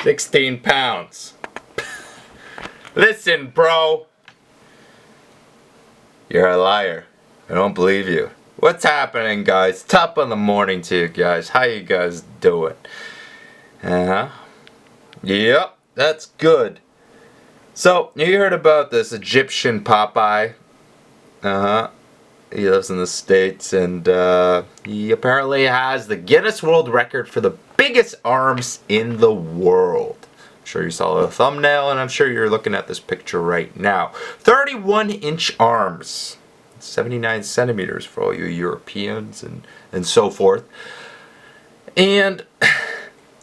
16 pounds. Listen, bro. You're a liar. I don't believe you. What's happening, guys? Top of the morning to you guys. How you guys doing? Yep, that's good. So, you heard about this Egyptian Popeye? He lives in the States, and he apparently has the Guinness World Record for the biggest arms in the world. I'm sure you saw the thumbnail, and I'm sure you're looking at this picture right now. 31-inch arms. 79 centimeters for all you Europeans and so forth. And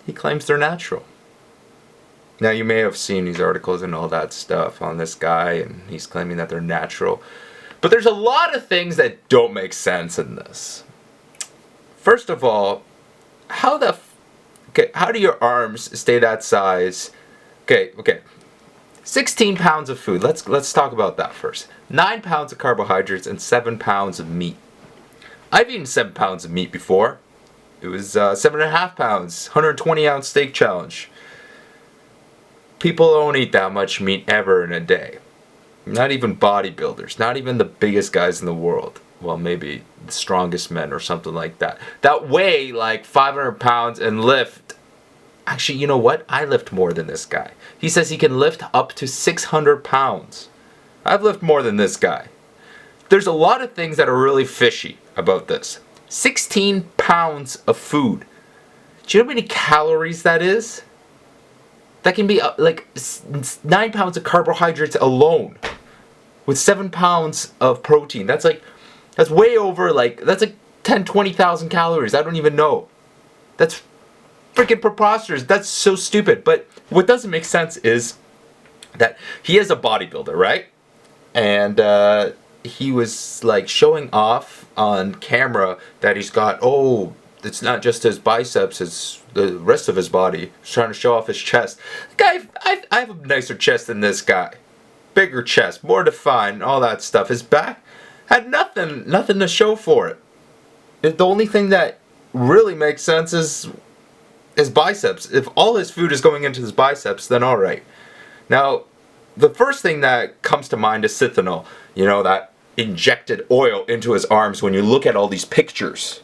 he claims they're natural. Now, you may have seen these articles and all that stuff on this guy, and he's claiming that they're natural. But there's a lot of things that don't make sense in this. First of all, how do your arms stay that size? Okay. 16 pounds of food. Let's talk about that first. 9 pounds of carbohydrates and 7 pounds of meat. I've eaten 7 pounds of meat before. It was 7.5 pounds, 120-ounce steak challenge. People don't eat that much meat ever in a day. Not even bodybuilders, not even the biggest guys in the world. Well, maybe the strongest men or something like that. That weigh like 500 pounds and lift. Actually, you know what? I lift more than this guy. He says he can lift up to 600 pounds. I've lifted more than this guy. There's a lot of things that are really fishy about this. 16 pounds of food. Do you know how many calories that is? That can be like 9 pounds of carbohydrates alone. With 7 pounds of protein. That's way over, that's like 10, 20,000 calories. I don't even know. That's freaking preposterous. That's so stupid. But what doesn't make sense is that he is a bodybuilder, right? And he was like showing off on camera that he's got, it's not just his biceps, it's the rest of his body. He's trying to show off his chest. Guy, I have a nicer chest than this guy. Bigger chest, more defined, all that stuff. His back had nothing to show for it. The only thing that really makes sense is his biceps. If all his food is going into his biceps, then alright. Now, the first thing that comes to mind is Cithanol. You know, that injected oil into his arms when you look at all these pictures.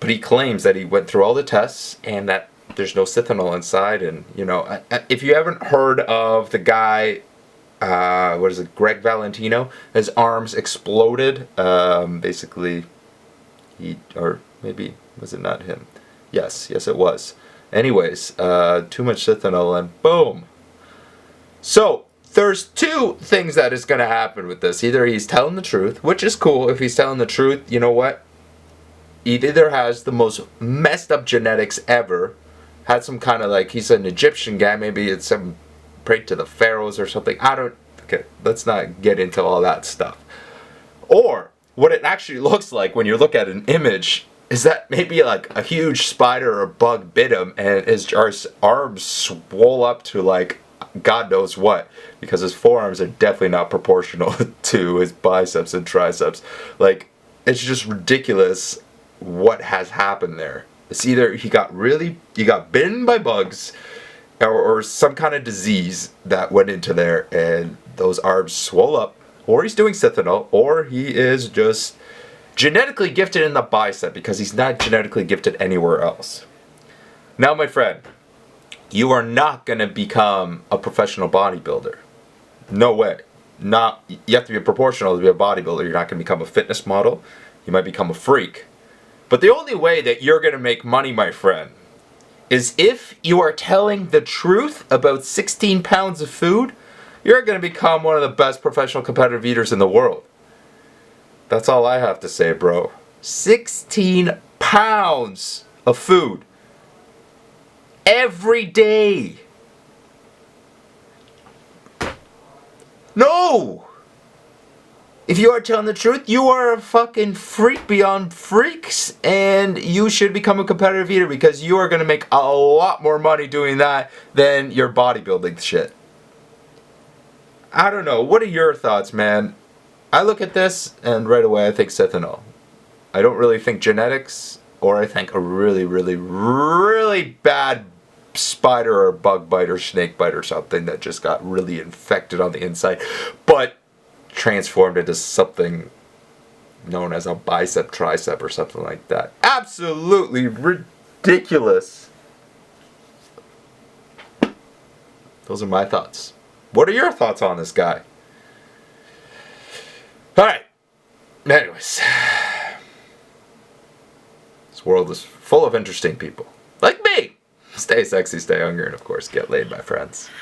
But he claims that he went through all the tests and that there's no Cithanol inside. And, you know, if you haven't heard of the guy, Greg Valentino, his arms exploded. Basically, or maybe, was it not him? Yes, it was. Anyways, too much Cithanol and boom. So, there's two things that is going to happen with this. Either he's telling the truth, which is cool. If he's telling the truth, you know what? He either has the most messed up genetics ever, had some kind of he's an Egyptian guy, maybe it's some prayed to the pharaohs or something. Okay, let's not get into all that stuff. Or, what it actually looks like when you look at an image is that maybe like a huge spider or bug bit him and his arms swole up to God knows what, because his forearms are definitely not proportional to his biceps and triceps. It's just ridiculous what has happened there. It's either he got bitten by bugs or some kind of disease that went into there and those arms swole up, or he's doing Cithanol, or he is just genetically gifted in the bicep because he's not genetically gifted anywhere else. Now, my friend, you are not going to become a professional bodybuilder. No way. You have to be proportional to be a bodybuilder. You're not going to become a fitness model. You might become a freak. But the only way that you're going to make money, my friend, is if you are telling the truth about 16 pounds of food. You're going to become one of the best professional competitive eaters in the world. That's all I have to say, bro. 16 pounds of food. Every day. No! If you are telling the truth, you are a fucking freak beyond freaks, and you should become a competitive eater because you are going to make a lot more money doing that than your bodybuilding shit. I don't know. What are your thoughts, man? I look at this, and right away I think Cithanol. I don't really think genetics, or I think a really, really, really bad spider or bug bite or snake bite or something that just got really infected on the inside, but transformed into something known as a bicep, tricep, or something like that. Absolutely ridiculous. Those are my thoughts. What are your thoughts on this guy? Alright. Anyways. This world is full of interesting people. Like me! Stay sexy, stay hungry, and of course, get laid, my friends.